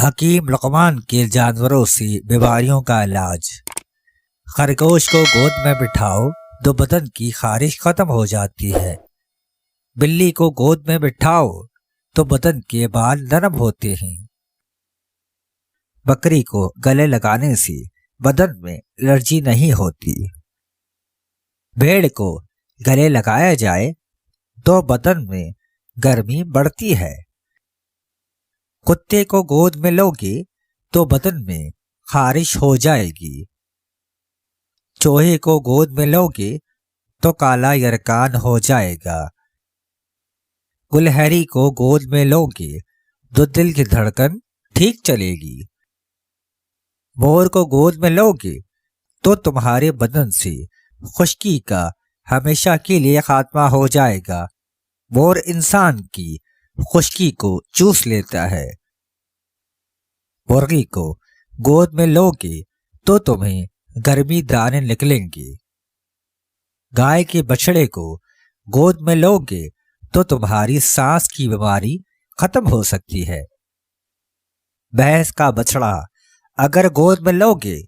حکیم لقمان کے جانوروں سے بیماریوں کا علاج۔ خرگوش کو گود میں بٹھاؤ تو بدن کی خارش ختم ہو جاتی ہے۔ بلی کو گود میں بٹھاؤ تو بدن کے بال نرم ہوتے ہیں۔ بکری کو گلے لگانے سے بدن میں الرجی نہیں ہوتی۔ بھیڑ کو گلے لگایا جائے تو بدن میں گرمی بڑھتی ہے۔ کتے کو گود میں لوگے تو بدن میں خارش ہو جائے گی۔ چوہے کو گود میں لوگے تو کالا یرکان ہو جائے گا۔ گلہری کو گود میں لوگے تو دل کی دھڑکن ٹھیک چلے گی۔ مور کو گود میں لوگے تو تمہارے بدن سے خشکی کا ہمیشہ کے لیے خاتمہ ہو جائے گا۔ مور انسان کی خشکی کو چوس لیتا ہے۔ مرغی کو گود میں لوگے تو تمہیں گرمی دانے نکلیں گے۔ گائے کے بچڑے کو گود میں لوگے تو تمہاری سانس کی بیماری ختم ہو سکتی ہے۔ بھینس کا بچڑا اگر گود میں لوگے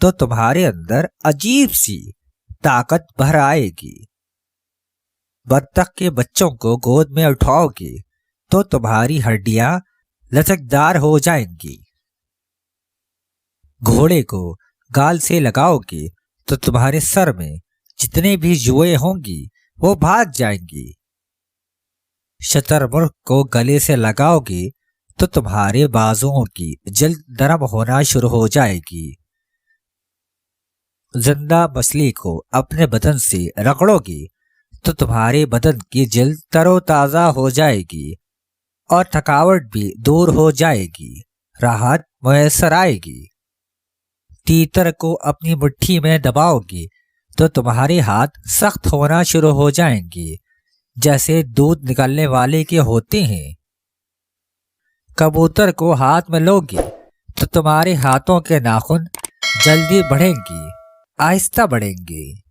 تو تمہارے اندر عجیب سی طاقت بھر آئے گی۔ بطخ کے بچوں کو گود میں اٹھاؤ گے تو تمہاری ہڈیاں لچکدار ہو جائیں گی۔ گھوڑے کو گال سے لگاؤ گے تو تمہارے سر میں جتنے بھی جوئیں ہوں گی وہ بھاگ جائیں گی۔ شتر مرغ کو گلے سے لگاؤ گے تو تمہارے بازوؤں کی جلد نرم ہونا شروع ہو جائے گی۔ زندہ مچھلی کو اپنے بدن سے رگڑو گے تو تمہارے بدن کی جلد تر و تازہ ہو جائے گی اور تھکاوٹ بھی دور ہو جائے گی، راحت میسر آئے گی۔ تیتر کو اپنی مٹھی میں دباؤ گے تو تمہارے ہاتھ سخت ہونا شروع ہو جائیں گے جیسے دودھ نکلنے والے کے ہوتے ہیں۔ کبوتر کو ہاتھ میں لوگے تو تمہارے ہاتھوں کے ناخن جلدی بڑھیں گے، آہستہ بڑھیں گے۔